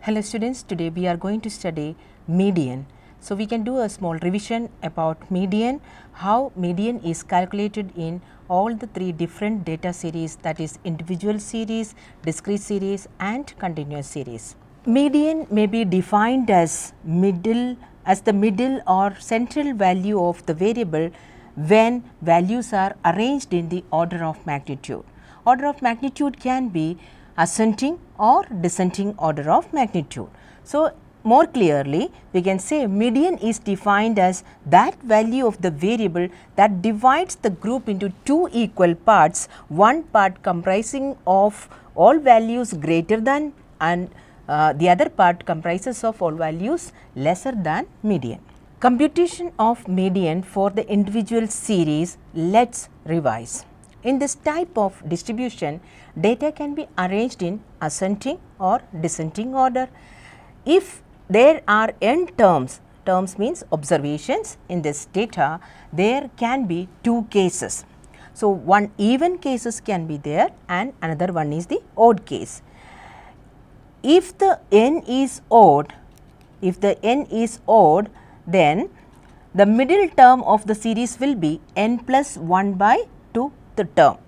Hello students, today we are going to study median. So, we can do a small revision about median, how median is calculated in all the three different data series, that is individual series, discrete series and continuous series. Median may be defined as the middle or central value of the variable when values are arranged in the order of magnitude. Order of magnitude can be ascending or descending order of magnitude. So, more clearly we can say median is defined as that value of the variable that divides the group into two equal parts, one part comprising of all values greater than and the other part comprises of all values lesser than median. Computation of median for the individual series, let us revise. In this type of distribution, data can be arranged in ascending or descending order. If there are n terms means observations in this data, there can be two cases. So, one even cases can be there and another one is the odd case. If the n is odd, then the middle term of the series will be n plus 1 by 2 the term,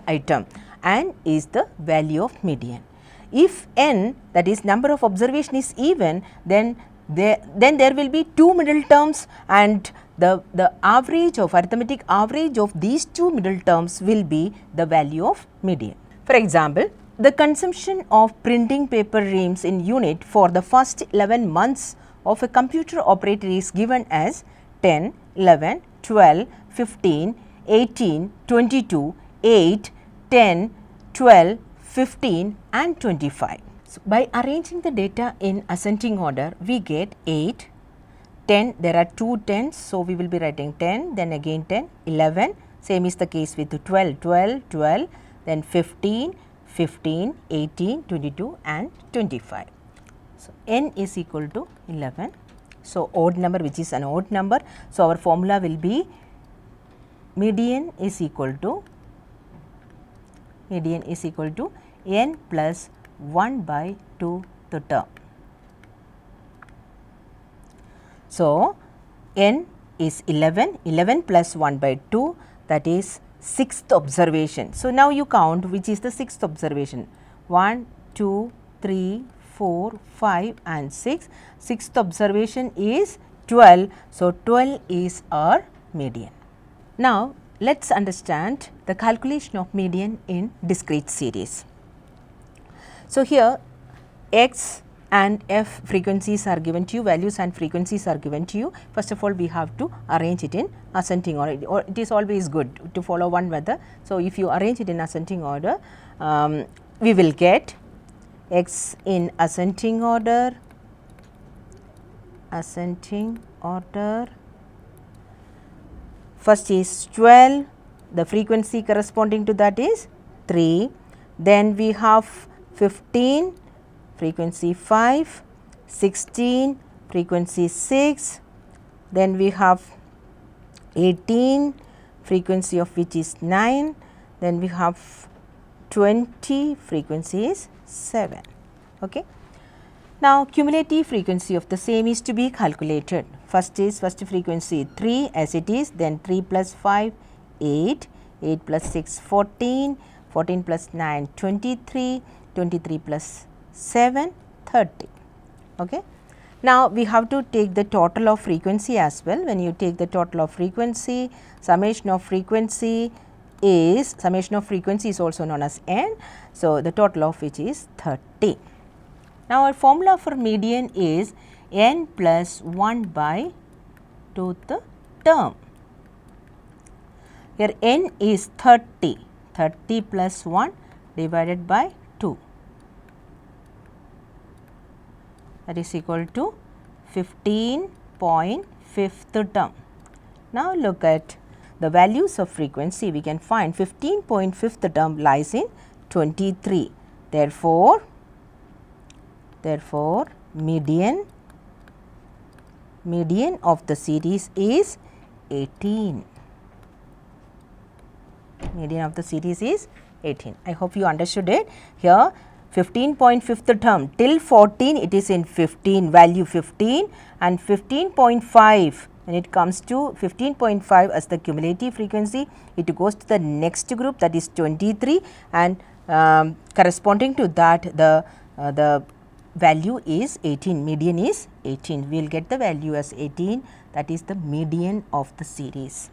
item, and is the value of median. If n, that is number of observation, is even, then there will be two middle terms and the average of arithmetic average of these two middle terms will be the value of median. For example, the consumption of printing paper reams in unit for the first 11 months of a computer operator is given as 10, 11, 12, 15, 18, 22, 8, 10, 12, 15 and 25. So, by arranging the data in ascending order, we get 8, 10, there are two 10s. So, we will be writing 10, then again 10, 11, same is the case with 12, 12, 12, then 15, 15, 18, 22 and 25. So, n is equal to 11. So, odd number which is an odd number. So, our formula will be median is equal to n plus 1 by 2 the term. So, n is 11, 11 plus 1 by 2, that is 6th observation. So, now you count which is the 6th observation, 1, 2, 3, 4, 5 and 6. 6th observation is 12. So, 12 is our median. Now, let us understand the calculation of median in discrete series. So, here x and f frequencies are given to you, values and frequencies are given to you. First of all, we have to arrange it in ascending order, or it is always good to follow one method. So, if you arrange it in ascending order, we will get x in ascending order, first is 12, the frequency corresponding to that is 3, then we have 15, frequency 5, 16, frequency 6, then we have 18, frequency of which is 9, then we have 20, frequency is 7. Okay. Now, cumulative frequency of the same is to be calculated. First frequency 3 as it is, then 3 plus 5 8, 8 plus 6 14, 14 plus 9 23, 23 plus 7 30. Okay. Now, we have to take the total of frequency as well. When you take the total of frequency, summation of frequency is also known as n. So, the total of which is 30. Now, our formula for median is n plus 1 by 2th term. Here n is 30, 30 plus 1 divided by 2, that is equal to 15.5th term. Now, look at the values of frequency. We can find 15.5th term lies in 23. Therefore, median of the series is 18. Median of the series is 18. I hope you understood it. Here 15.5th term till 14 it is in 15, value 15, and 15.5 when it comes to 15.5 as the cumulative frequency, it goes to the next group, that is 23, and corresponding to that the value is 18, median is 18. We will get the value as 18, that is the median of the series.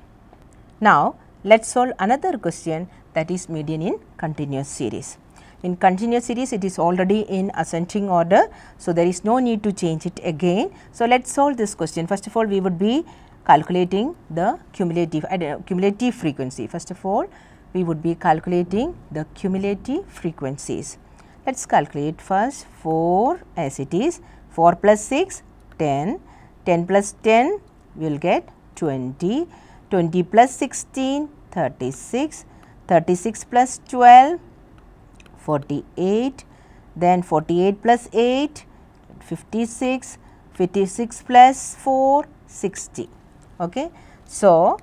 Now, let us solve another question, that is median in continuous series. In continuous series it is already in ascending order. So, there is no need to change it again. So, let us solve this question. First of all, we would be calculating the cumulative frequency. First of all, we would be calculating the cumulative frequencies. Let us calculate first 4 as it is, 4 plus 6 10, 10 plus 10 we will get 20, 20 plus 16 36, 36 plus 12 48, then 48 plus 8 56, 56 plus 4 60. Okay. So,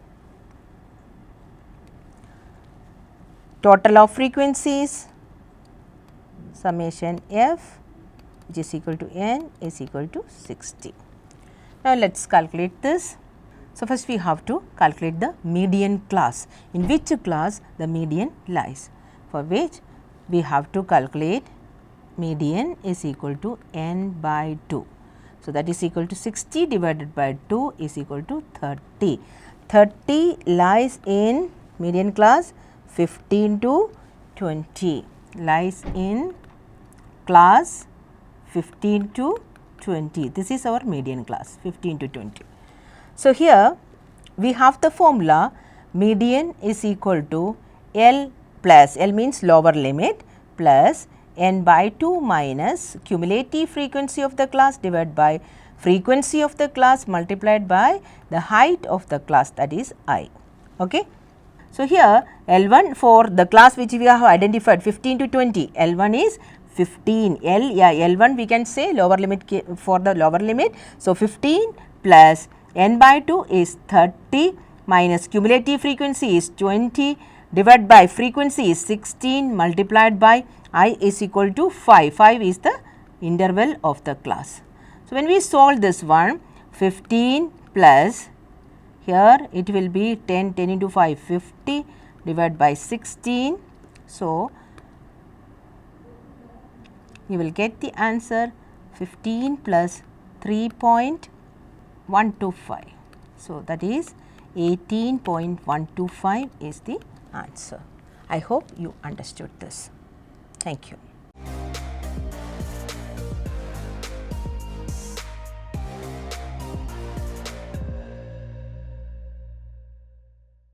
total of frequencies summation f which is equal to n is equal to 60. Now, let us calculate this. So, first we have to calculate the median class, in which class the median lies, for which we have to calculate median is equal to n by 2. So, that is equal to 60 divided by 2 is equal to 30. 30 lies in median class 15 to 20, lies in class 15 to 20. This is our median class 15 to 20. So, here we have the formula median is equal to L plus, L means lower limit, plus n by 2 minus cumulative frequency of the class divided by frequency of the class multiplied by the height of the class, that is I. Okay. So, here L1 for the class which we have identified 15 to 20, L1 is 15, L1 we can say lower limit for the lower limit. So, 15 plus n by 2 is 30 minus cumulative frequency is 20 divided by frequency is 16 multiplied by I is equal to 5, 5 is the interval of the class. So, when we solve this one 15 plus here it will be 10, 10 into 5 50 divided by 16. So, you will get the answer 15 plus 3.125. So, that is 18.125 is the answer. I hope you understood this. Thank you.